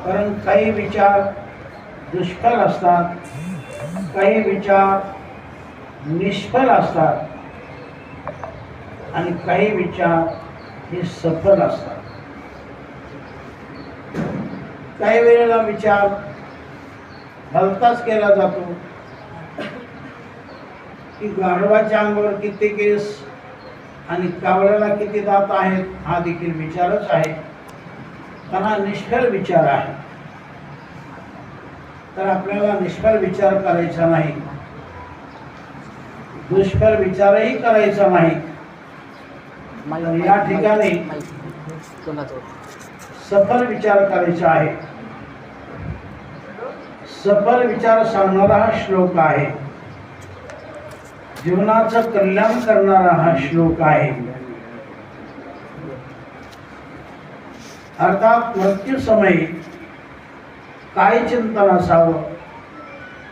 कारण काही विचार दुष्फल असतात, काही विचार निष्फल असतात आणि काही विचार हे सफल असतात. काही वेळेला विचार भलताच केला जातो की गाढवाच्या अंगावर किती केस आणि कावळ्याला किती दात आहेत हा देखील विचारच आहे, कारण हा निष्फळ विचार आहे. तर आपल्याला निष्फळ विचार करायचा नाही, दुष्फळ विचारही करायचा नाही. या ठिकाणी सफल विचार करायचा आहे. सफल विचार सांगणारा हा श्लोक आहे, जीवनाचं कल्याण करणारा हा श्लोक आहे. अर्थात मृत्यू समयी काय चिंतन असावं,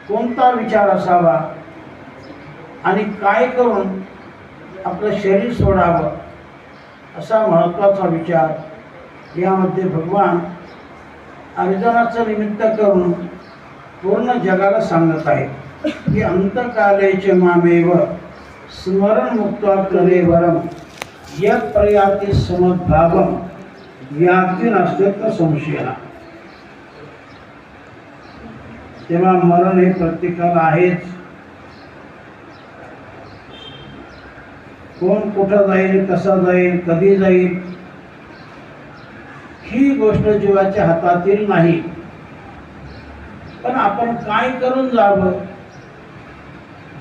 कोणता विचार असावा आणि काय करून आपलं शरीर सोडावं असा महत्त्वाचा विचार यामध्ये भगवान अर्जुनाचं निमित्त करून पूर्ण जगाला सांगत आहे की अंतकालेचे मामेव स्मरण मुक्त्वा कलेवरम यत् प्रयाति समद्भावम याती नास्त्यत्र संशय. तेव्हा मरण हे प्रत्येकाला आहेच. कोण कुठं जाईल, कसा जाईल, कधी जाईल ही गोष्ट जीवाच्या हातातील नाही. पण आपण काय करून जावं,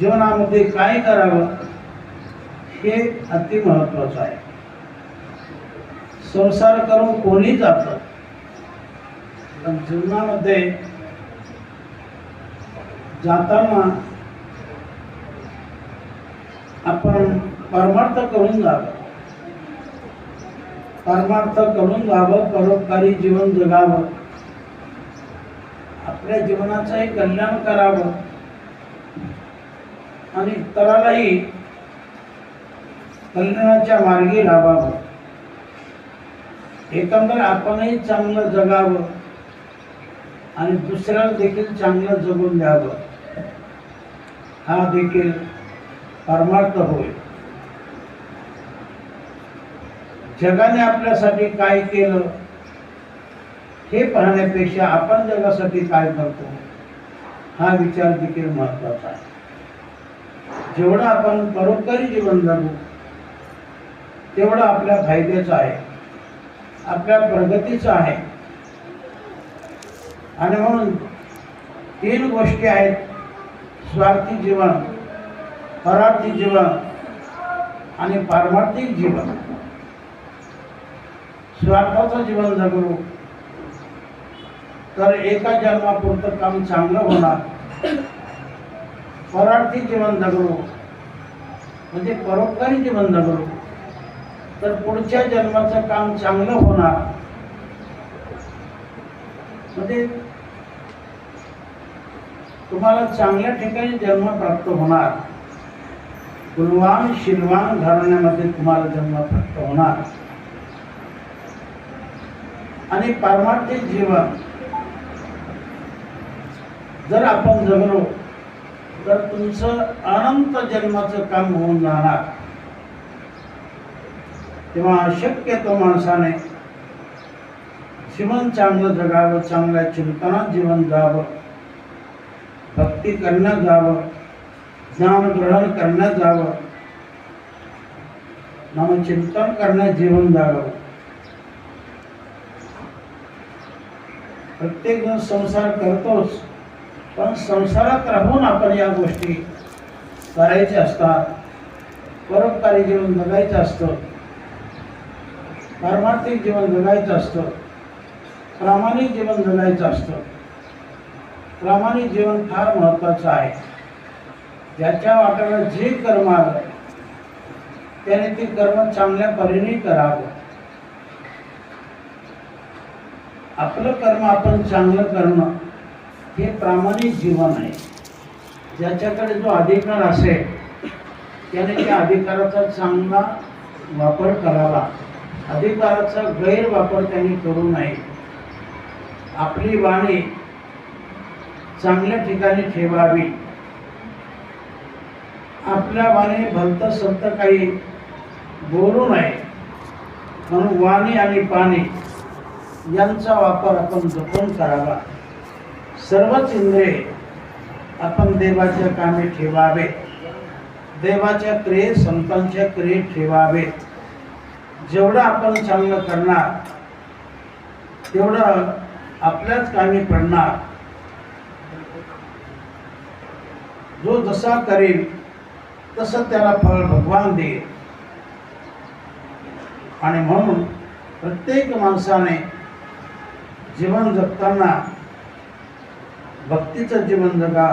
जीवनामध्ये काय करावं हे अति महत्त्वाचं आहे. संसार करून कोणी जातं, पण जीवनामध्ये जाताना आपण परमार्थ करून जावं, परमार्थ करून जावं, परोपकारी जीवन जगावं, आपल्या जीवनाचंही कल्याण करावं आणि इतरालाही कल्याणाच्या मार्गी लावावं. एकंदर आपणही चांगलं जगावं आणि दुसऱ्याला देखील चांगलं जगून द्यावं, हा देखील परमार्थ होय. जगाने आपल्यासाठी काय केलं हे पाहण्यापेक्षा आपण जगासाठी काय करतो हा विचार देखील महत्त्वाचा आहे. जेवढं आपण परोपकारी जीवन जगू तेवढं आपल्या फायद्याचं आहे, आपल्या प्रगतीचं आहे. आणि म्हणून 3 गोष्टी आहेत, स्वार्थी जीवन, परार्थी जीवन आणि पारमार्थिक जीवन. स्वार्थाचं जीवन जगलो तर एका जन्मापुरतं काम चांगलं होणार. परार्थी जीवन जगलो म्हणजे परोपकारी जीवन जगलो तर पुढच्या जन्माचं काम चांगलं होणार. म्हणजे तुम्हाला चांगल्या ठिकाणी जन्म प्राप्त होणार, कुलवान शीलवान घराण्यामध्ये तुम्हाला जन्म प्राप्त होणार. आणि पारमार्थिक जीवन जर आपण जगलो तर तुमचं अनंत जन्माचं काम होऊन जाणार. तेव्हा शक्यतो माणसाने जीवन चांगलं जगावं, चांगल्या चिंतनात जीवन जावं, भक्ती करण्यात जावं, ज्ञान ग्रहण करण्यात जावं, नामचिंतन करण्यात जीवन जावं. प्रत्येक जण संसार करतोच, पण संसारात राहून आपण या गोष्टी करायच्या असतात. परोपकारी जीवन जगायचं असतं, पारमार्थिक जीवन जगायचं असतं, प्रामाणिक जीवन जगायचं असतं. प्रामाणिक जीवन फार महत्त्वाचं आहे. ज्याच्या वाट्याला जे कर्म आलं त्याने ते कर्म चांगल्या परीने करावं. आपलं कर्म आपण चांगलं करणं हे प्रामाणिक जीवन आहे. ज्याच्याकडे जो अधिकार असेल त्याने त्या अधिकाराचा चांगला वापर करावा, अधिकाराचा गैरवापर त्यांनी करू नये. आपली वाणी चांगल्या ठिकाणी ठेवावी. आपल्या वाणी भलतं सलतं काही बोलू नये. म्हणून वाणी आणि पाणी यांचा वापर आपण जपून करावा. सर्वच इंद्रिये आपण देवाच्या कामी ठेवावे. देवाच्या क्रियेत, संतांच्या क्रियेत ठेवावे. जेवढं आपण चांगलं करणार तेवढं आपल्याच कामी पडणार. जो जसा करेल तसं त्याला फळ भगवान देईल. आणि म्हणून प्रत्येक माणसाने जीवन जगताना भक्तीचं जीवन जगा,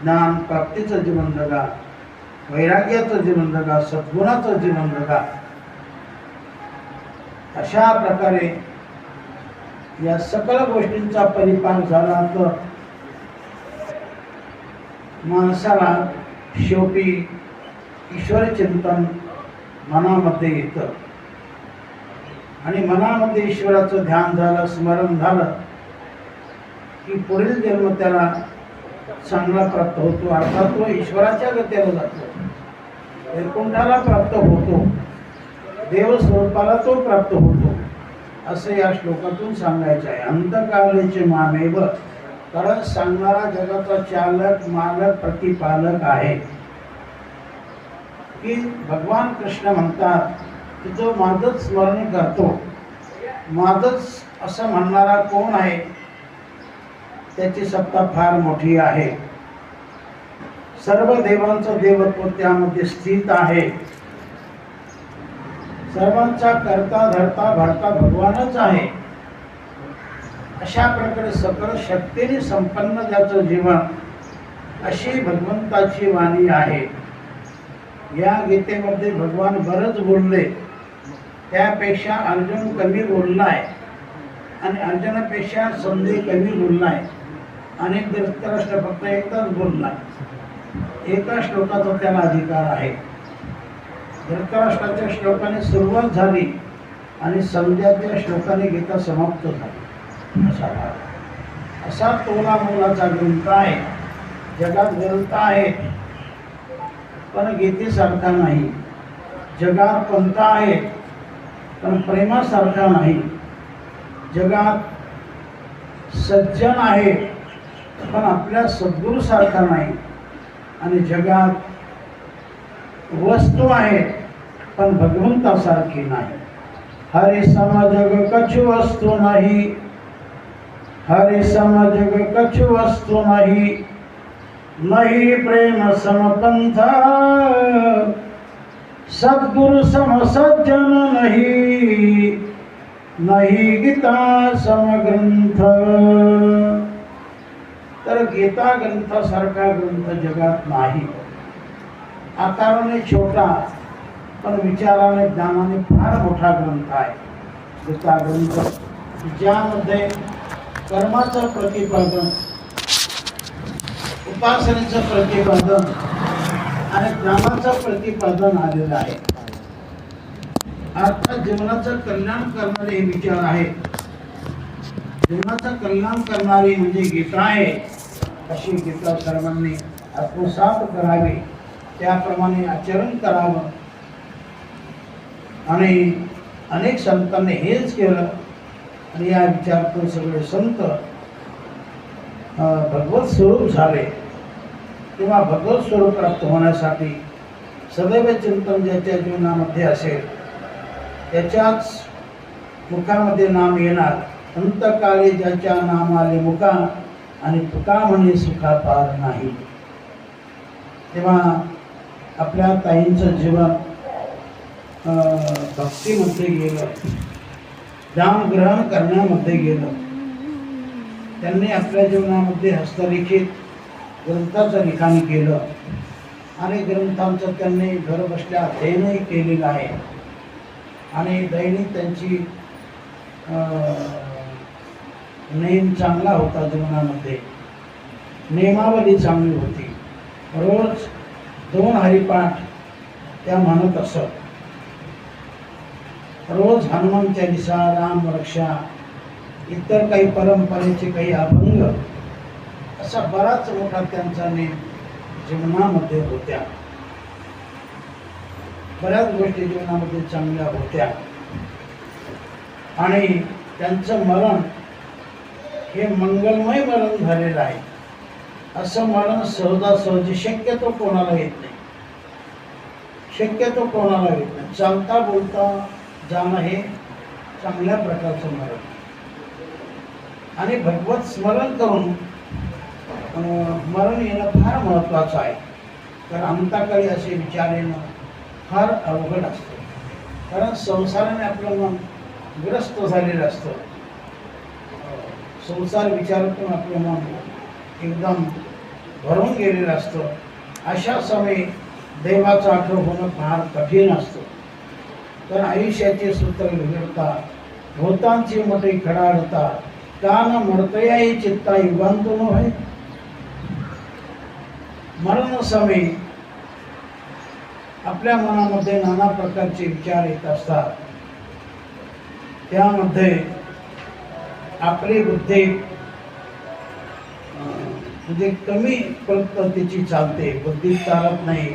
ज्ञान प्राप्तीचं जीवन जगा, वैराग्याचं जीवन जगा, सद्गुणाचं जीवन जगा. अशा प्रकारे या सकल गोष्टींचा परिपाक झाला तर माणसाला शेवटी ईश्वर चिंतन मनामध्ये येतं. आणि मनामध्ये ईश्वराचं ध्यान झालं, स्मरण झालं की पुढील जन्म त्याला चांगला प्राप्त होतो. अर्थात तो ईश्वराच्या गतीला जातो, वैकुंठाला प्राप्त होतो, देवस्वरूपाला तो प्राप्त होतो, असं या श्लोकातून सांगायचं आहे. अंतकालेचे मामेव, कारण सांगणारा जगाचा चालक, मालक, प्रतिपालक आहे. की भगवान कृष्ण म्हणतात की जो माझंच स्मरण करतो, माझंच असं म्हणणारा कोण आहे, त्याची सत्ता फार मोठी आहे. सर्व देवांचं देवत्व त्यामध्ये स्थित आहे. सर्वांचा करता धरता भरता भगवानच आहे. अशा प्रकारे सकल शक्तीने संपन्न ज्याचं जीवन, अशी भगवंताची वाणी आहे. या गीतेमध्ये भगवान बरंच बोलले, त्यापेक्षा अर्जुन कमी बोललाय आणि अर्जुनापेक्षा संधी कमी बोललाय. आणि धृतराष्ट्र फक्त एकदाच बोलला. एका श्लोकाचा त्याला अधिकार आहे. धृतराष्ट्राच्या श्लोकाने सुरुवात झाली आणि संध्याच्या श्लोकाने गीता समाप्त झाली. असा तोला मोलाचा ग्रंथ आहे. जगात ग्रंथ आहे पण गीतेसारखा नाही. जगात पंथ आहे पण प्रेमासारखा नाही. जगात सज्जन आहे पण आपल्या सद्गुरूसारखा नाही. आणि जगात वस्तू आहे पण भगवंतासारखी नाही. हरि सम जग कछु वस्तू नाही, हरि सम जग कछु वस्तू नाही, नहीं प्रेम सम पंथ, सद्गुरु सम सज्जन नहीं, नहीं गीता सम ग्रंथ. तर गीता ग्रंथासारखा ग्रंथ जगात नाही. आकाराने छोटा पण विचाराने, ज्ञानाने फार मोठा ग्रंथ आहे गीता ग्रंथ, ज्यामध्ये कर्माचं प्रतिपादन, उपासनेचं प्रतिपादन आणि ज्ञानाचं प्रतिपादन आलेलं आहे. अर्थात जीवनाचं कल्याण करणारे हे विचार आहेत. जीवनाचं कल्याण करणारी म्हणजे गीता आहे. अशी गीता सर्वांनी आत्मसात करावी, त्याप्रमाणे आचरण करावं. आणि अनेक संतांनी हेच केलं आणि या विचारातून सगळे संत भगवत स्वरूप झाले. तेव्हा भगवत स्वरूप प्राप्त होण्यासाठी सदैव चिंतन ज्याच्या जीवनामध्ये असेल त्याच्याच मुखामध्ये नाम येणार. अंतकाली ज्याच्या नामाले मुखा आणि तुका म्हणे सुखा पार नाही. तेव्हा आपल्या ताईंचं जीवन भक्तीमध्ये गेलं, ज्ञान ग्रहण करण्यामध्ये गेलं. त्यांनी आपल्या जीवनामध्ये हस्तलिखित ग्रंथाचं लिखाण केलं आणि ग्रंथांचं त्यांनी घर बसल्या अध्ययनही केलेलं आहे. आणि दैनिक त्यांची नेम चांगला होता. जीवनामध्ये नेमावली चांगली होती. रोज 2 हरिपाठ त्या म्हणत असत. रोज हनुमान चालीसा, राम रक्षा इतर काही परंपरेचे काही अभंग, असा बराच मोठा त्यांचा नेम जीवनामध्ये होत्या. बऱ्याच गोष्टी जीवनामध्ये चांगल्या होत्या आणि त्यांचं मरण हे मंगलमय मरण झालेलं आहे. असं मरण सहजासहजी शक्यतो कोणाला येत नाही, शक्यतो कोणाला येत नाही. चालता बोलता जाणं हे चांगल्या प्रकारचं मरण आणि भगवत स्मरण करून मरण येणं फार महत्त्वाचं आहे. कारण अंताकाळी असे विचार येणं फार अवघड असतं. कारण संसाराने आपलं मन ग्रस्त झालेलं असतं. संसार विचारातून आपलं मन एकदम भरून गेलेलं असतं. अशा समयी देवाचं आठवण होणं फार कठीण असतं. तर आयुष्याचे सूत्र बिघडता, भूतांची मटे खडाडता, कान मरतयाही चित्ता युगांतो नव्हे. मरण समयी आपल्या मनामध्ये नाना प्रकारचे विचार येत असतात. त्यामध्ये आपली बुद्धी म्हणजे कमी पद्धतीची चालते, बुद्धी चालत नाही.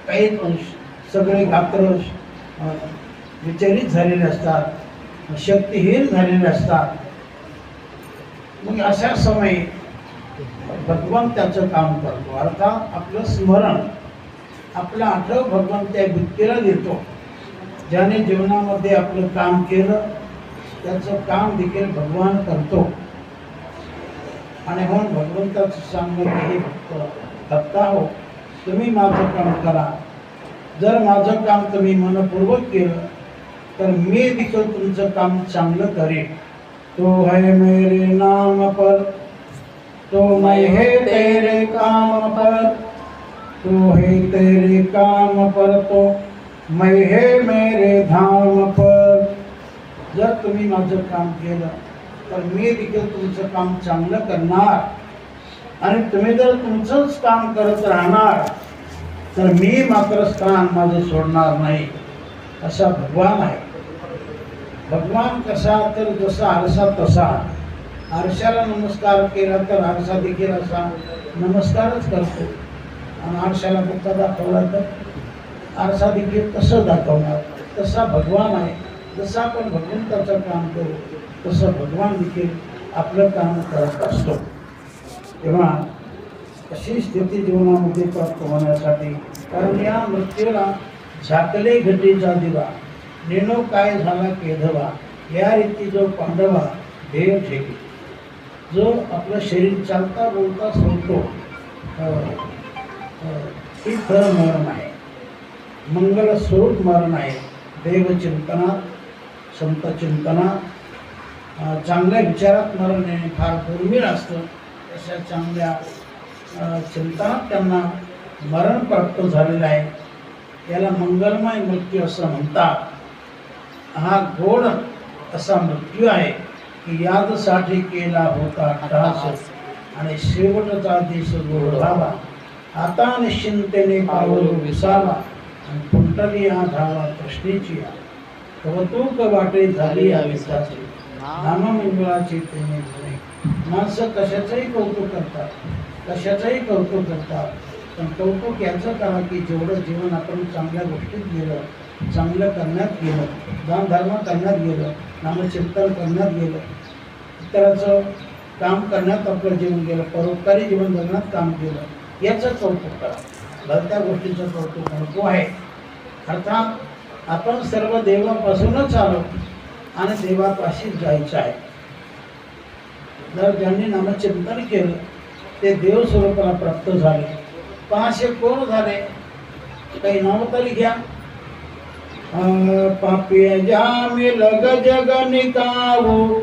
काही सगळे गात्र विचलित झालेले असतात, शक्तिहीन झालेले असतात. मग अशा समयी भगवान त्याचं काम करतो. अर्थात आपलं स्मरण, आपलं आठव भगवान त्या व्यक्तीला देतो ज्याने जीवनामध्ये आपलं काम केलं. त्याचं काम देखील भगवान करतो. आणि म्हणून भगवंताचं सांगणं की भक्ता हो, तुम्ही माझं काम करा. जर माझं काम तुम्ही मनपूर्वक केलं तर मी देखील तुमचं काम चांगलं करेन. तो है मेरे नाम पर, तो मैं है तेरे काम पर, तो है तेरे काम पर, तो मैं है मेरे धाम पर. जर तुम्ही माझं काम केलं तर मी देखील तुमचं काम चांगलं करणार. आणि तुम्ही जर तुमचंच काम करत राहणार तर मी मात्र स्थान माझं सोडणार नाही. असा भगवान आहे. भगवान कसा तर जसा आरसा तसा. आरशाला नमस्कार केला तर आरसा देखील असा नमस्कारच करतो. आणि आरशाला बुक्का दाखवला तर आरसा देखील तसं दाखवणार. तसा भगवान आहे. जसं आपण भगवंताचं काम करू तसं भगवान देखील आपलं काम करत असतो. तेव्हा अशी स्थिती जीवनामध्ये प्राप्त होण्यासाठी, कारण या मृत्यूला झाकले घटीचा दिवा, नेणो काय झाला केधवा, या रीती जो पांडवा ध्येय ठेवी. जो आपलं शरीर चालता बोलता सोडतो ही खरं मरण आहे. मंगल स्वरूप मरण आहे. देवचिंतनात, संत चिंतनात, चांगल्या विचारात मरण येणे फार दुर्मिळ असतं. अशा चांगल्या चिंतनात त्यांना मरण प्राप्त झालेलं आहे. याला मंगलमय मृत्यू असं म्हणतात. हा गोड असा मृत्यू आहे की यादसाठी केला होता त्रास आणि शेवटचा दिस गोड व्हावा. आता निश्चिंतेने पावलो विसावा आणि कुंटली या धावा कृष्णेची कौतुक वाटे झाली या विसाची नाममंगळाची प्रेमे झाले. माणसं कशाचंही कौतुक करतात, कशाचंही कौतुक करतात. पण कौतुक याचं करा की जेवढं जीवन आपण चांगल्या गोष्टीत गेलं, चांगलं करण्यात गेलं, दान धर्म करण्यात गेलं, नामचिंतन करण्यात गेलं, इतराचं काम करण्यात आपलं जीवन गेलं, परोपकारी जीवन जगण्यात काम केलं, याचं कौतुक करा. भलत्या गोष्टीचं कौतुक नको आहे. अर्थात आपण सर्व देवापासूनच आलो आणि देवापाशीच जायचं आहे. जर ज्यांनी नामचिंतन केलं ते देवस्वरूपाला प्राप्त झाले. पण असे कोण झाले? काही नाव तरी घ्या. पापी जामिल गजग निकावो,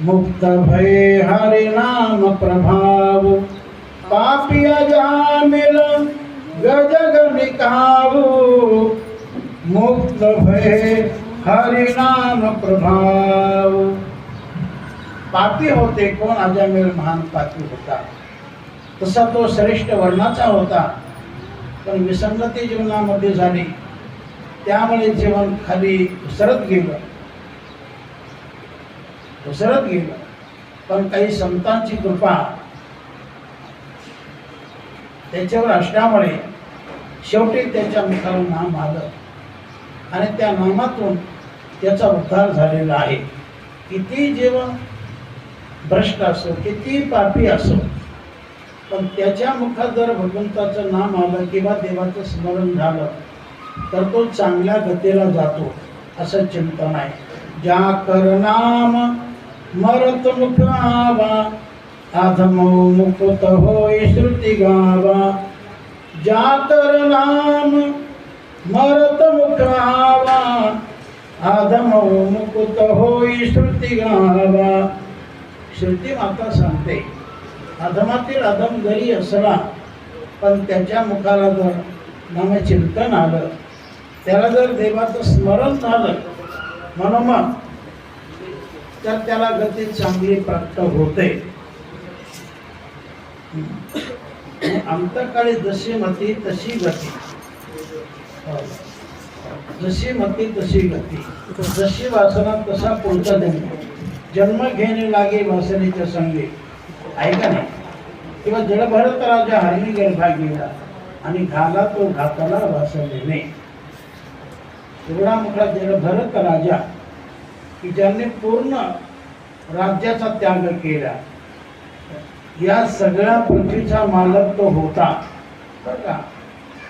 मुक्त भय हरि नाम प्रभाव. पापी जामिल गजग निकावो, मुक्त भय हरि नाम प्रभाव. पापी होते कोण? अजामिल महान पापी होता. तसा तो श्रेष्ठ वर्णाचा होता. पण विसंगती जीवनामध्ये झाली, त्यामुळे जीवन खाली घसरत गेलं. घसरत गेलं. पण काही संतांची कृपा त्याच्यावर असल्यामुळे शेवटी त्याच्या मुखाला नाम आलं आणि त्या नामातून त्याचा उद्धार झालेला आहे. किती जीव भ्रष्ट असो, किती पापी असो, पण त्याच्या मुखात जर भगवंताचं नाम आलं किंवा देवाचं स्मरण झालं तर तो चांगल्या गतीला जातो असं चिंतन आहे. ज्या कर नाम मरत मुख आवा, आधमो मुकुत होय श्रुती गावा. ज्या कर नाम मरत मुख आवा, आधमो मुकुत होय श्रुती गावा. श्रुती माता सांगते, अधमातील अधम जरी असला पण त्याच्या मुखाला जर नामचिंतन आलं, त्याला जर देवाचं स्मरण झालं मनोमन, तर त्याला गती चांगली प्राप्त होते. अंतकाळी जशी मती तशी गती, जशी मती तशी गती, जशी वासना तसा पुढचा जन्म. जन्म घेणे लागे वासनेच्या संगे, आहे का नाही? किंवा जडभरत राजा हरणी गर्भा गेला आणि घाला तो घाताला वासनेने. एवढा मोठा जडभरत राजा की ज्याने पूर्ण राज्याचा त्याग केला, या सगळ्या पृथ्वीचा मालक तो होता बरं का.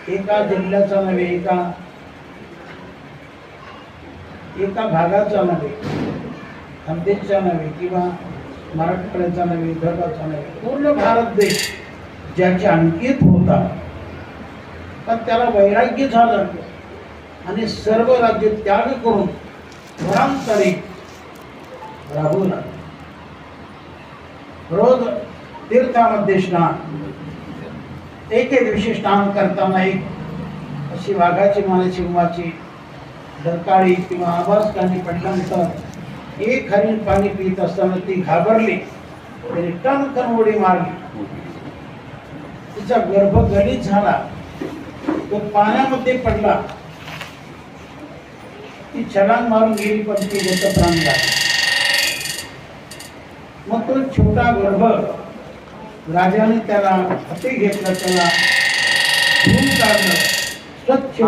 एका जिल्ह्याचा नव्हे, एका भागाचा नव्हे, खानदेशचा नव्हे किंवा मराठवाड्याचा नव्हे, विदर्भाचा नव्हे, पूर्ण भारत देश ज्याच्या अंकित होता. पण त्याला वैराग्य झालं आणि सर्व राज्य त्याग करून वरांतरी राहू लागले. रोज तीर्थामध्ये स्नान, एके दिवशी स्नान करताना एक अशी वाघाची माने सिंहाची डरकाळी किंवा आवाज कानी पडल्यानंतर एक हरिण पाणी पित असताना ती घाबरली, त्याने टणकन उडी मारली, तिचा गर्भ गलित झाला, तो पाण्यामध्ये पडला, ती छलांग मारून गेली पण ती गतप्राण झाली. मग तो छोटा गर्भ राजाने त्याला हाती घेतला, त्याला धुवून काढलं, स्वच्छ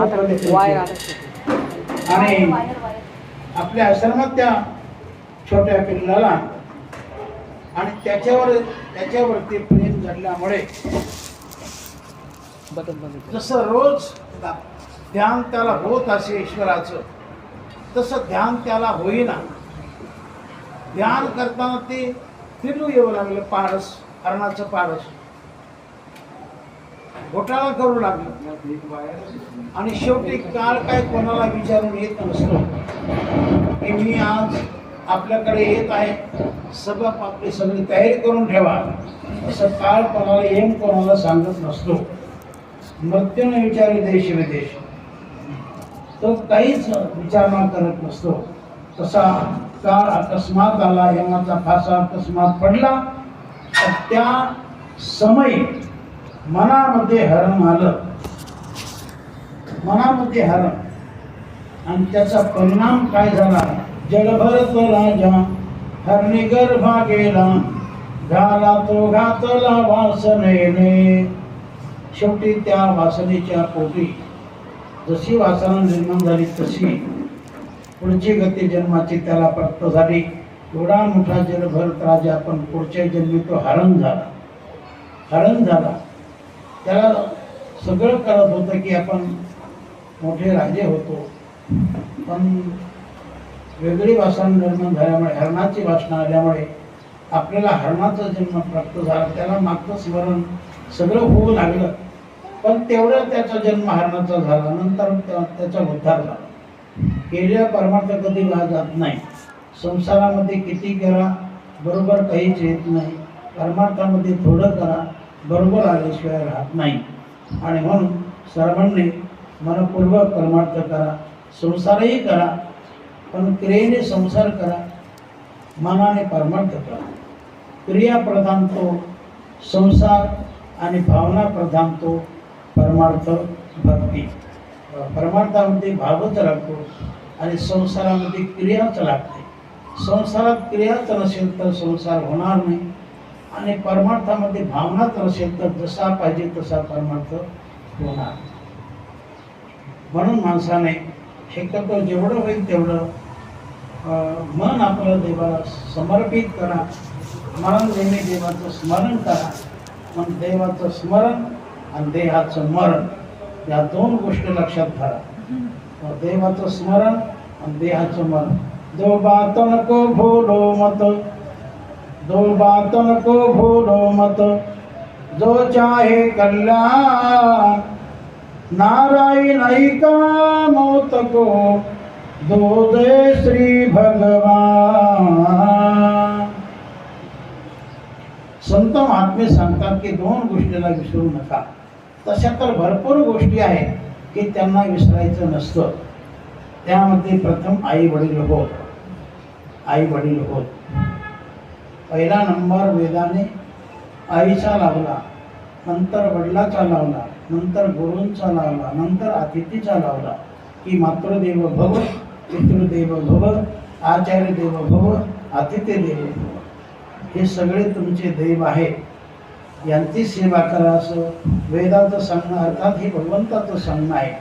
आणि आपल्या आश्रमात त्या छोट्या पिल्लाला आणि त्याच्यावरती प्रेम झाल्यामुळे जसं रोज ध्यान त्याला होत असे ईश्वराचं, तसं ध्यान त्याला होईना. ध्यान करताना ते फिरू येऊ लागलं, पारस, हरणाचं पारस घोटाळा करू लागलं. आणि शेवटी काळ काय कोणाला विचारून येत नसतो की मी आज आपल्याकडे येत आहे, सगळं आपली सगळी तयारी करून ठेवा, असं काळ कोणाला येऊन कोणाला सांगत नसतो. मृत्यूने विचारी देश विदेश, तो काहीच विचारणा करत नसतो. तसा काळ अकस्मात आला, यमाचा फासा अकस्मात पडला, तर त्या समयी मनामध्ये हरण आलं, मनामध्ये हरण, आणि त्याचा परिणाम काय झाला? जडभरत राजा हरणी गर्भा गेला, घाला तो घातला वासनेने. शेवटी त्या वासनेच्या पोटी जशी वासना निर्माण झाली तशी पुढची गती जन्माची त्याला प्राप्त झाली. एवढा मोठा जडभरत राजा, पण पुढच्या जन्मी तो हरण झाला. त्याला सगळं कळत होतं की आपण मोठे राजे होतो, पण वेगळी वासना निर्माण झाल्यामुळे, हरणाची वासना आल्यामुळे आपल्याला हरणाचा जन्म प्राप्त झाला. त्याला मागचं स्मरण सगळं होऊ लागलं, पण तेवढं त्याचा जन्म हरणाचा झाला. नंतर त्याचा उद्धार झाला. केलेला परमार्थ कधी वाया जात नाही. संसारामध्ये किती करा बरोबर काहीच येत नाही, परमार्थामध्ये थोडं करा बरोबर आल्याशिवाय राहत नाही. आणि म्हणून सर्वांनी मनपूर्वक परमार्थ करा, संसारही करा, पण क्रियेने संसार करा, मनाने परमार्थ करा. क्रिया प्रधान तो संसार आणि भावना प्रधान तो परमार्थ भक्ती. परमार्थामध्ये भावच लागतो आणि संसारामध्ये क्रियाच लागते. संसारात क्रियाच नसेल तर संसार होणार नाही, आणि परमार्थामध्ये भावनाच नसेल तर जसा पाहिजे तसा परमार्थ होणार. म्हणून माणसाने शक्यतो जेवढं होईल तेवढं मन आपलं देवाला समर्पित करा. मन नेहमी देवाचं स्मरण करा. मग देवाचं स्मरण आणि देहाचं मरण या दोन गोष्टी लक्षात धरा. देवाचं स्मरण आणि देहाचं मरण, दो बात नको भूलो मत, दो बात नको भूलो मत, जो चाहे कल्याण नारायण ऐका मौत को, दो दे श्री भगवान. संत महात्मे सांगतात की दोन गोष्टीला विसरू नका. तशा तर भरपूर गोष्टी आहेत की त्यांना विसरायचं नसतं. त्यामध्ये प्रथम आई वडील होत. आई वडील होत. पहिला नंबर वेदाने आईचा लावला, नंतर वडिलाचा लावला, नंतर गुरूंचा लावला, नंतर अतिथीचा लावला की मातृदेव भव, पितृदेव भव, आचार्य देव भव, अतिथी देव भव. हे सगळे तुमचे देव आहेत, यांची सेवा करा असं वेदाचं सांगणं, अर्थात हे भगवंताचं सांगणं आहे.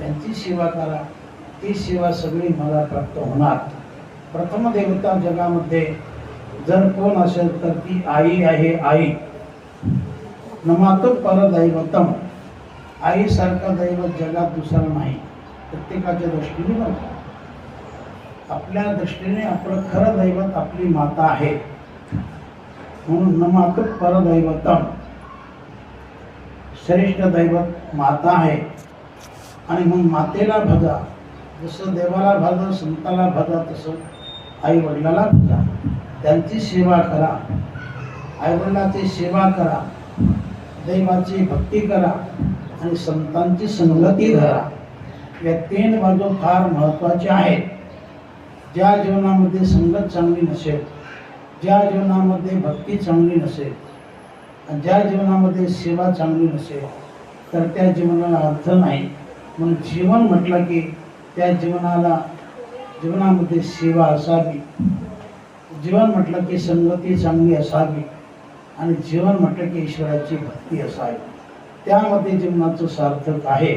यांची सेवा करा, ती सेवा सगळी मला प्राप्त होणार. प्रथम देवता जगामध्ये जर कोण असेल तर ती आई आहे. आई नमातो परदैवतम. आईसारखा दैवत जगात दुसरा नाही. प्रत्येकाच्या दृष्टीने बघा, आपल्या दृष्टीने आपलं खरं दैवत आपली माता आहे. म्हणून नमातो परदैवतम, श्रेष्ठ दैवत माता आहे. आणि मग मातेला भजा, जसं देवाला भजा, संताला भजा, तसं आई वडिलाला भजा. त्यांची सेवा करा, आई वडिलाची सेवा करा, दैवाची भक्ती करा आणि संतांची संगती धरा. या तीन बाजू फार महत्त्वाच्या आहेत. ज्या जीवनामध्ये संगत चांगली नसेल, ज्या जीवनामध्ये भक्ती चांगली नसेल, आणि ज्या जीवनामध्ये सेवा चांगली नसेल तर त्या जीवनाला अर्थ नाही. म्हणून जीवन म्हटलं की त्या जीवनामध्ये सेवा असावी. जीवन म्हटलं की संगती चांगली असावी, आणि जीवन म्हटलं की ईश्वराची भक्ती असावी. त्यामध्ये जीवनाचं सार्थक आहे.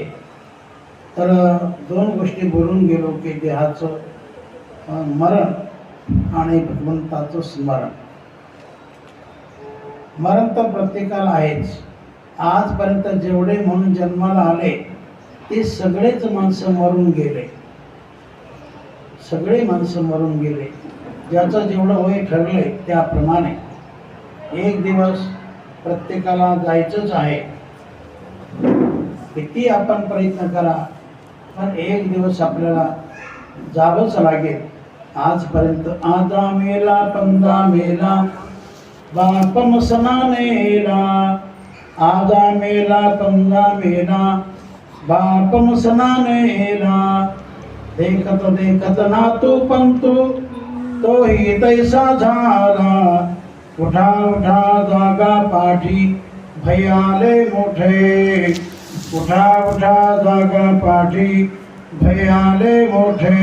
तर दोन गोष्टी बोलून गेलो की देहाचं मरण आणि भगवंताचं स्मरण. मरण तर प्रत्येकाला आहेच. आजपर्यंत जेवढे म्हणून जन्माला आले ते सगळेच माणसं मरून गेले. सगळे माणसं मरून गेले. ज्याचं जेवढं वय ठरले त्याप्रमाणे एक दिवस प्रत्येकाला जायचंच आहे. किती आपण प्रयत्न करा, पण एक दिवस आपल्याला जावंच लागेल. आजपर्यंत आजा मेला पंदा मेला बापम सना नेला, आजा मेला पंदा मेला बापम सना नेला. देखत देखत नातू पंतू तोही तैसा झाला, उठा उठा जागा पाठी भयाले मोठे, उठा उठा जागा पाठी भयाले मोठे.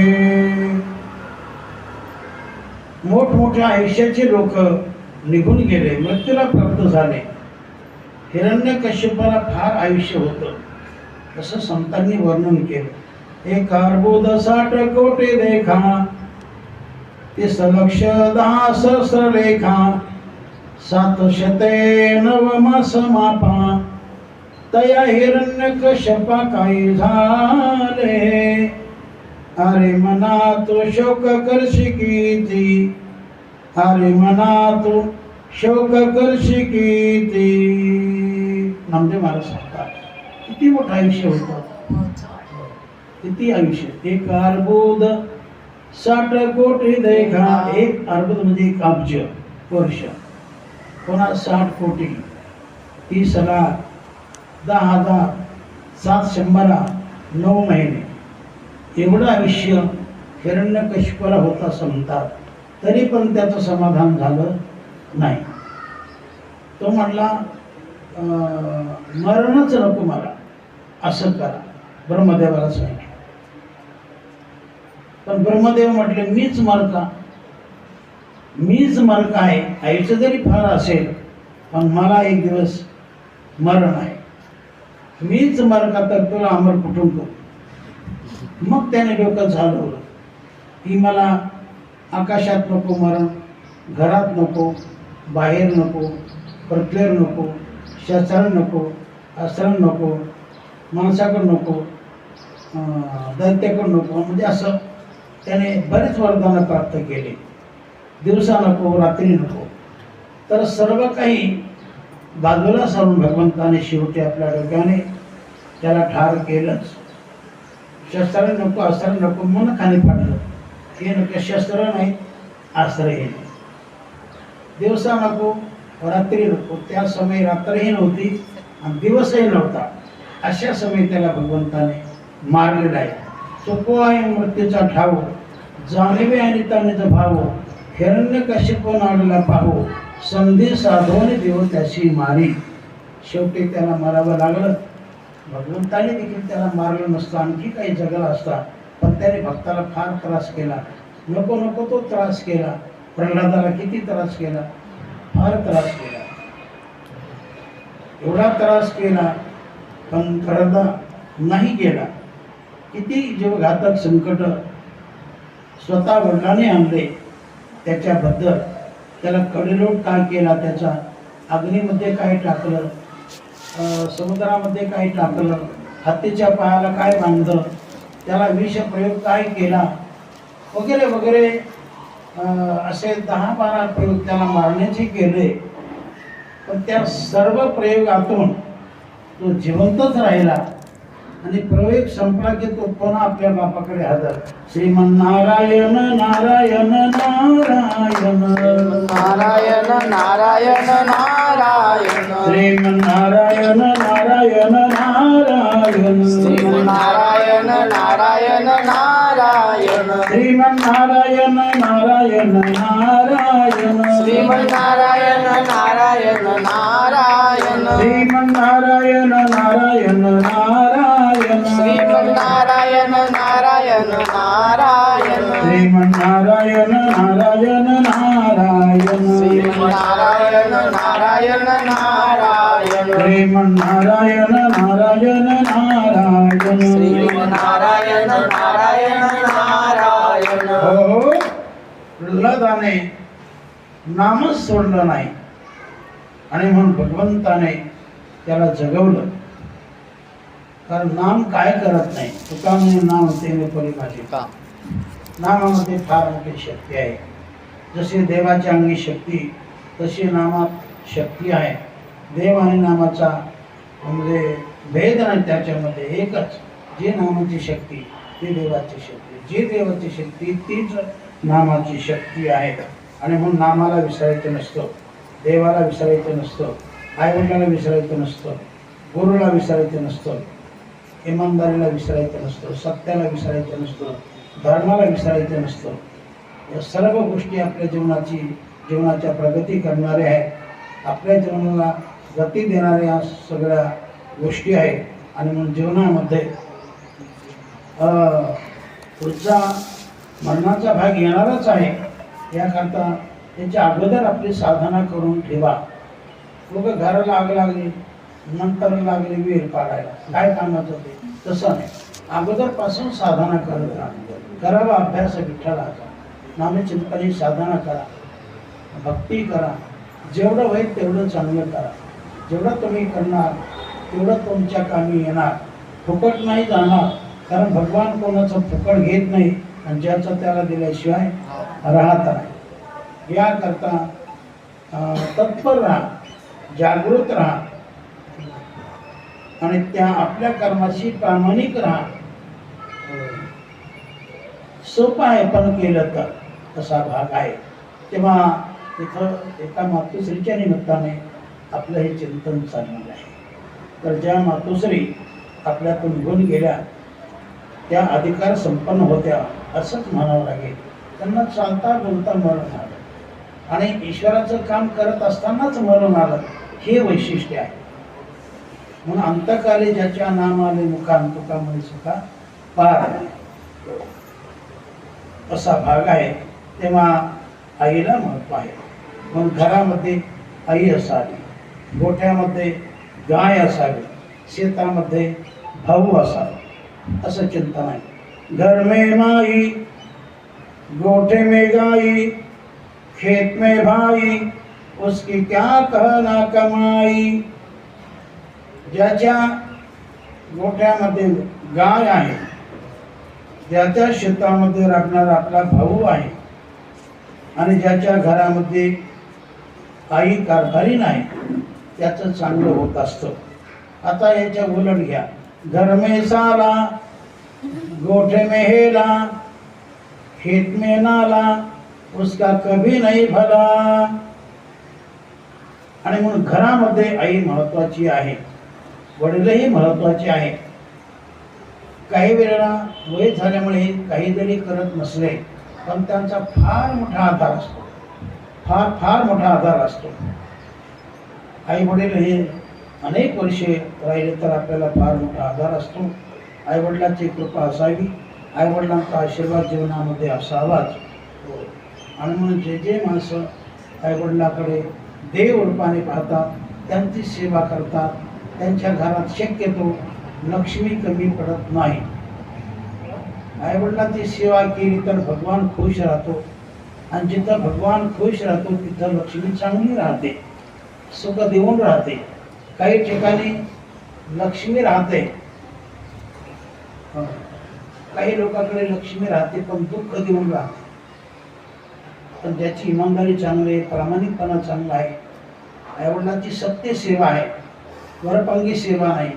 मोठमोठ्या आयुष्याचे लोक निघून गेले, मृत्यूला प्राप्त झाले. हिरण्यकश्यपाला फार आयुष्य होतं, असं संतांनी वर्णन केलं. एक अर्बुद 60 कोटी देखा, 30 लक्ष 10 सहस्र लेखा, 709 मास मापा, तया हिरण्यकश्यपा काही झाले. अरे मना तो शोक करशी किती, अरे मना तो शोक करशी किती. नामदेव महाराज सांगतात किती मोठं आयुष्य होतं, किती आयुष्य. एक अर्बुद 60 कोटी देखा. एक अर्बुद म्हणजे 1 अब्ज वर्ष, पुन्हा 60 कोटी, 30 लाख, 10,000, 700, 9 महिने एवढं आयुष्य हिरण्यकश्यपाला होतं असं म्हणतात. तरी पण त्याचं समाधान झालं नाही. तो म्हटला मरणच नको मला, असं करा. ब्रह्मदेवाला सांगितलं. पण ब्रह्मदेव म्हटले मीच मरता, मीच मरक आहे, आईचं जरी फार असेल पण मला एक दिवस मरण आहे, मीच मरका तर तुला अमर कुठून करू. मग त्याने डोकं झालवलं की मला आकाशात नको मरण, घरात नको, बाहेर नको, पृथ्वीवर नको, शस्त्र नको, अस्त्र नको, माणसाकडं नको, दैत्याकडं नको. म्हणजे असं त्याने बरेच वरदानं प्राप्त केले. दिवसा नको, रात्री नको. तर सर्व काही बाजूला सारून भगवंताने शेवटी आपल्या डोक्याने त्याला ठार केलंच. शस्त्र नको, अस्त्र नको, मन खाली फाडलं. हे नको, शस्त्र नाही, अस्त्रही नाही. दिवसा नको, रात्री नको. त्या समय रात्रही नव्हती आणि दिवसही नव्हता. अशा समय त्याला भगवंताने मारलेला आहे. चुको आहे मृत्यूचा ठाव, जाणीवे आणि तानेचा भाव, हिरण्यकश्यप नाडला पाहो, संधी साधवून देव त्याची मारी. शेवटी त्याला मारावं लागलं. भगवंताने देखील त्याला मारलं नसतं, आणखी काही जगला असता, पण त्याने भक्ताला फार त्रास केला. नको नको तो त्रास केला. प्रल्हादाला किती त्रास केला, फार त्रास केला, एवढा त्रास केला पण प्रल्हाद नाही गेला. किती जीवघातक संकट स्वतः वडिलांनी आणले त्याच्याबद्दल. त्याला कडेलोट काय केला, त्याचा अग्नीमध्ये काय टाकलं, समुद्रामध्ये काय टाकलं, हत्तीच्या पायाला काय बांधलं, त्याला विषप्रयोग काय केला, वगैरे वगैरे असे 10-12 प्रयोग त्याला मारण्याचे केले. पण त्या सर्व प्रयोगातून तो जिवंतच राहिला आणि प्रयोग संपला की तो पुन्हा आपल्या बापाकडे हजर. श्रीमन्नारायण नारायण नारायण नारायण नारायण नारायण श्रीमन्नारायण नारायण नारायण श्रीमन्नारायण नारायण नारायण श्रीमन्नारायण नारायण नारायण श्रीमन्नारायण नारायण नारायण श्रीमन्नारायण नारायण नारायण श्रीमन्नारायण नारायण नारायण श्रीमन्नारायण नारायण नारायण श्रीमन्नारायण नारायण नारायण श्रीमन्नारायण नारायण नारायण श्रीमन्नारायण नारायण नारायण. हो, प्रल्हादाने नामच सोडलं नाही आणि म्हणून भगवंताने त्याला जगवलं. कारण नाम काय करत नाही. तुका म्हणे नाम ते परिभाषित. नामामध्ये फार मोठी शक्ती आहे. जशी देवाच्या अंगी शक्ती तशी नामात शक्ती आहे. देव आणि नामाचा म्हणजे भेद नाही त्याच्यामध्ये, एकच. जी नामाची शक्ती ती देवाची शक्ती, जी देवाची शक्ती तीच नामाची शक्ती आहे. आणि म्हणून नामाला विसरायचं नसतं, देवाला विसरायचं नसतं, आईवडिलाला विसरायचं नसतं, गुरुला विसरायचं नसतं, इमानदारीला विसरायचं नसतं, सत्याला विसरायचं नसतं, धर्माला विसरायचं नसतं. या सर्व गोष्टी आपल्या जीवनाच्या प्रगती करणाऱ्या आहेत. आपल्या जीवनाला गती देणाऱ्या सगळ्या गोष्टी आहेत. आणि म्हणून जीवनामध्ये पुढचा मरणाचा भाग येणारच आहे. याकरता त्याच्या अगोदर आपली साधना करून ठेवा. लोक घराला आग लागली नंतर लागले विहीर पाडायला, काय कामाचं ते? तसं नाही. अगोदरपासून साधना करत राहा. करावा अभ्यास विठ्ठलाचा, नामचिंतनाची साधना करा, भक्ती करा. जेवढं होईल तेवढं चांगलं करा. जेवढं तुम्ही करणार तेवढं तुमच्या कामी येणार. फुकट नाही जाणार. कारण भगवान कोणाचं फुकट घेत नाही आणि ज्याचं त्याला दिल्याशिवाय राहत नाही. याकरता तत्पर राहा, जागृत राहा आणि त्या आपल्या कर्माशी प्रामाणिक राहा. सोपं आहे पण केलं तर तसा भाग आहे. तेव्हा तिथं एका मातोश्रीच्या निमित्ताने आपलं हे चिंतन चालणार आहे. तर ज्या मातोश्री आपल्यातून निघून गेल्या त्या अधिकार संपन्न होत्या असंच म्हणावं लागेल. त्यांना चालता बोलता मरण आलं आणि ईश्वराचं काम करत असतानाच मरण आलं, हे वैशिष्ट्य आहे. म्हणून अंतकाली ज्याच्या नाम आले मुखान तुका म्हणे सुखा पार असा भाग आहे. तेव्हा आईला महत्व आहे. मग घरामध्ये आई असावी, गोठ्यामध्ये गाय असावी, शेतामध्ये भाऊ असावा, असं चिंतन आहे. घर में माई, गोठे में गाई, खेत में भाई, उसकी क्या कहना कमाई. ज्याच्या गोठ्यामध्ये गाय आहे, ज्याच्या शेतामध्ये राबणारा आपला भाऊ आहे, आणि ज्याच्या घरामध्ये आई कारभारी नाही, त्याचं चांगलं होत असतं. आता याच्या उलट घ्या. घर में साला, गोठे में हेला, खेत में नाला, उसका कभी नहीं भला. आणि म्हणून घरामध्ये आई महत्वाची आहे, वडीलही महत्वाचे आहे. काही वेळेला वय झाल्यामुळे काही जरी करत नसले पण त्यांचा फार मोठा आधार असतो, फार मोठा आधार असतो. आई वडील हे अनेक वर्षे राहिले तर आपल्याला फार मोठा आधार असतो. आईवडिलांची कृपा असावी, आईवडिलांचा आशीर्वाद जीवनामध्ये असावाच. आणि म्हणून जे जे माणसं आईवडिलाकडे देव रूपाने पाहतात, त्यांची सेवा करतात, त्यांच्या घरात शक्यतो लक्ष्मी कमी पडत नाही. आईवडिलांची सेवा केली तर भगवान खुश राहतो, आणि जिथं भगवान खुश राहतो तिथं लक्ष्मी चांगली राहते, सुख देऊन राहते. काही ठिकाणी लक्ष्मी राहते, काही लोकांकडे लक्ष्मी राहते पण दुःख देऊन राहते. पण ज्याची इमानदारी चांगली आहे, प्रामाणिकपणा चांगला आहे, आईवडिलांची सत्य सेवा आहे, वरपांगी सेवा नाही,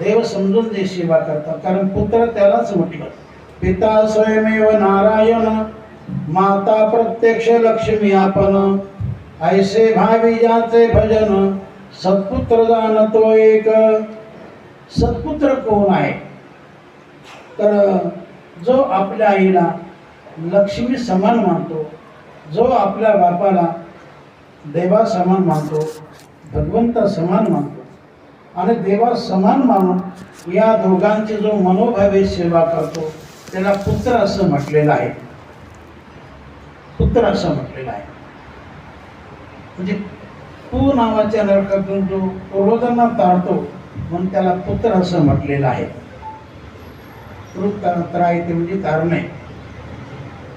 देव समजून जे सेवा करतात. कारण पुत्र त्यालाच म्हटलं, पिता स्वयमेव नारायण, माता प्रत्यक्ष लक्ष्मी आपण. ऐसे भावी ज्याचे भजन, सत्पुत्र जाणतो एक. सत्पुत्र कोण आहे? तर जो आपल्या आईला लक्ष्मी समान मानतो, जो आपल्या बापाला देवा समान मानतो, भगवंता समान मानतो, आणि देवा समान मानून या दोघांची जो मनोभावे सेवा करतो त्याला पुत्र असं म्हटलेलं आहे. पुत्र असं म्हटलेलं आहे. म्हणजे पू नावाच्या नरकातून जो पूर्वजांना तारतो म्हणून त्याला पुत्र असं म्हटलेलं आहे. त्रायते म्हणजे तारणे.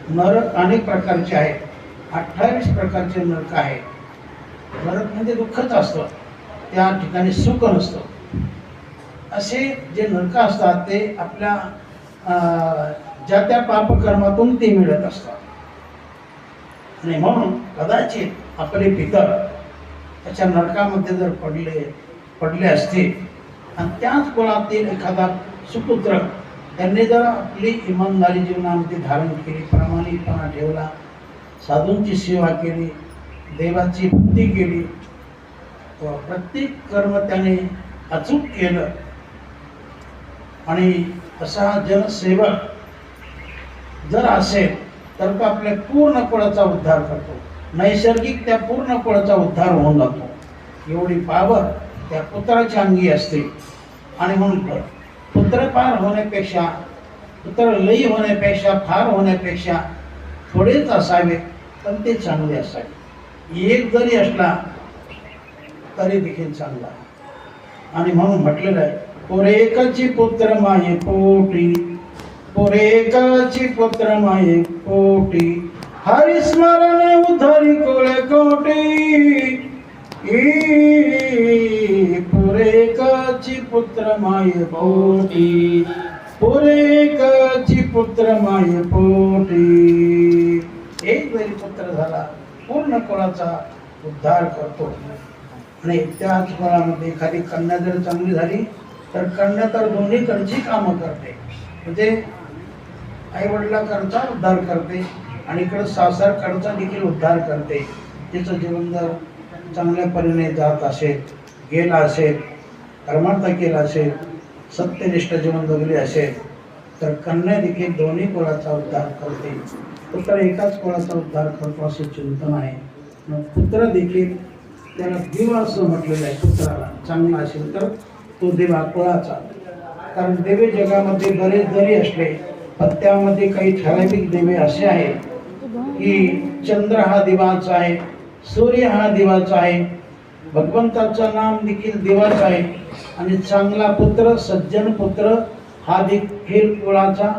नरक अनेक प्रकारचे आहेत, 28 प्रकारचे नरक आहेत. नरक म्हणजे दुःखच असतं, त्या ठिकाणी सुख नसतं. असे जे नरक असतात ते आपल्या ज्या त्या पापकर्मातून ते मिळत असतात. आणि म्हणून कदाचित आपले पितर त्याच्या नरकामध्ये जर पडले असतील आणि त्याच कुळातील एखादा सुपुत्र त्यांनी जर आपली इमानदारी जीवनामध्ये धारण केली, प्रामाणिकपणा ठेवला, साधूंची सेवा केली, देवाची भक्ती केली, प्रत्येक कर्म त्याने अचूक केलं, आणि असा जनसेवक जर असेल तर तो आपल्या पूर्ण कुळाचा उद्धार करतो. नैसर्गिक त्या पूर्ण कुळाचा उद्धार होऊन जातो. एवढी पावर त्या पुत्राच्या अंगी असते. आणि म्हणून पुत्रपार होण्यापेक्षा, पुत्रलयी होण्यापेक्षा, फार होण्यापेक्षा थोडेच असावे पण ते चांगले असावे. एक जरी असला तरी देखील चांगला. आणि म्हणून म्हटलेलं आहे, पुरेकाची पुत्र माये पोटी, पुरेकाची पुत्र माये पोटी, हरिस्मरणे उद्धरी कुळे कोटी. पुरेकाची पुत्र माये पोटी, पुरेकाची पुत्र माये पोटी. एक जरी पुत्र झाला पूर्ण कुळाचा उद्धार करतो. आणि त्याच कुळामध्ये एखादी कन्या जर चांगली झाली तर कन्या तर दोन्हीकडची कामं करते. म्हणजे आईवडिलांकडचा उद्धार करते आणि इकडं सासरकडचा देखील उद्धार करते. तिचं जीवन जर चांगल्या परीने जात असेल, गेला असेल, कर्मार्थ केला असेल, सत्यनिष्ठ जीवन जगले असेल तर कन्या देखील दोन्ही कुळाचा उद्धार करते. पुत्र एकाच कुळाचा उद्धार करतो असे चिंतन आहे. पुत्र देखील त्याला देव असं म्हटलेलं आहे. पुत्राला चांगला असेल तर तो देवा कुळाचा. कारण देवे जगामध्ये बरेच जरी असले पण त्यामध्ये काही ठराविक देवे असे आहेत की चंद्र हा दिवाच आहे, सूर्य हा दिवाच आहे, भगवंताचं नाम देखील दिवाच आहे. आणि चांगला पुत्र, सज्जन पुत्र हा देखील कुळाचा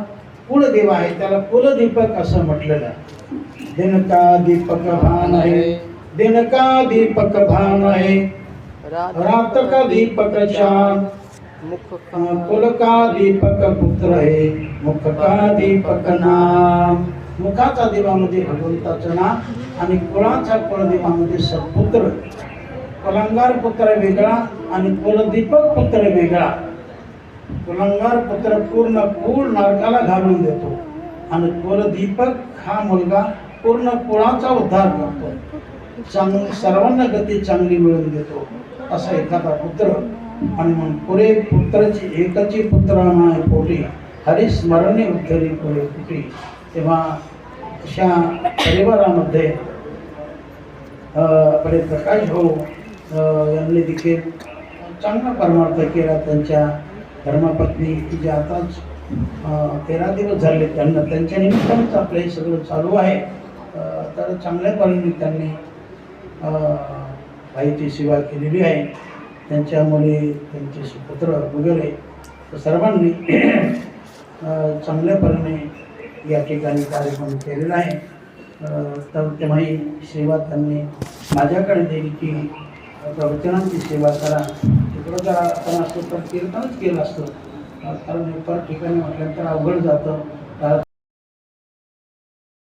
कुलदेव आहे. त्याला कुलदीपक असं म्हटलेलं आहे. दिन का दीपक भान है, दिन का दीपक भान है, रात का दीपक चांद, कुल का दीपक पुत्र है, मुख का दीपक नाम. मुखाचा दिवामध्ये भगवंताचं नाम आणि कुळाचा कुलदेवामध्ये सत्पुत्र. कुलांगार पुत्र वेगळा आणि कुलदीपक पुत्र वेगळा. कुलांगार पुत्र पूर्ण कुळ नरकाला घालून देतो आणि कुलदीपक हा मुलगा पूर्ण कुळाचा उद्धार करतो, सर्वांना गती चांगली मिळवून देतो असा एखादा पुत्र. आणि मग पुरे पुत्राची एकाची पुत्र माय पोटी, हरिस्मरणे उद्धरी पुरे पोटी. तेव्हा अशा परिवारामध्ये आपले प्रकाश भाऊ यांनी देखील चांगला परमार्थ केला. त्यांच्या धर्मपत्नी की जे आताच 13 दिवस झाले त्यांना, त्यांच्या निमित्तानंच आपलं हे सगळं चालू आहे. तर चांगल्या परीने त्यांनी आईची सेवा केलेली आहे. त्यांच्यामुळे त्यांचे सुपुत्र वगैरे सर्वांनी चांगल्या परीने या ठिकाणी कार्यक्रम केलेला आहे. तर तेव्हा ही सेवा त्यांनी माझ्याकडे दिली की प्रवचनांची सेवा करा. तिकडं जर आपण असतो तर कीर्तनच केलं असतं, कारण एका ठिकाणी म्हटल्यानंतर अवघड जातं.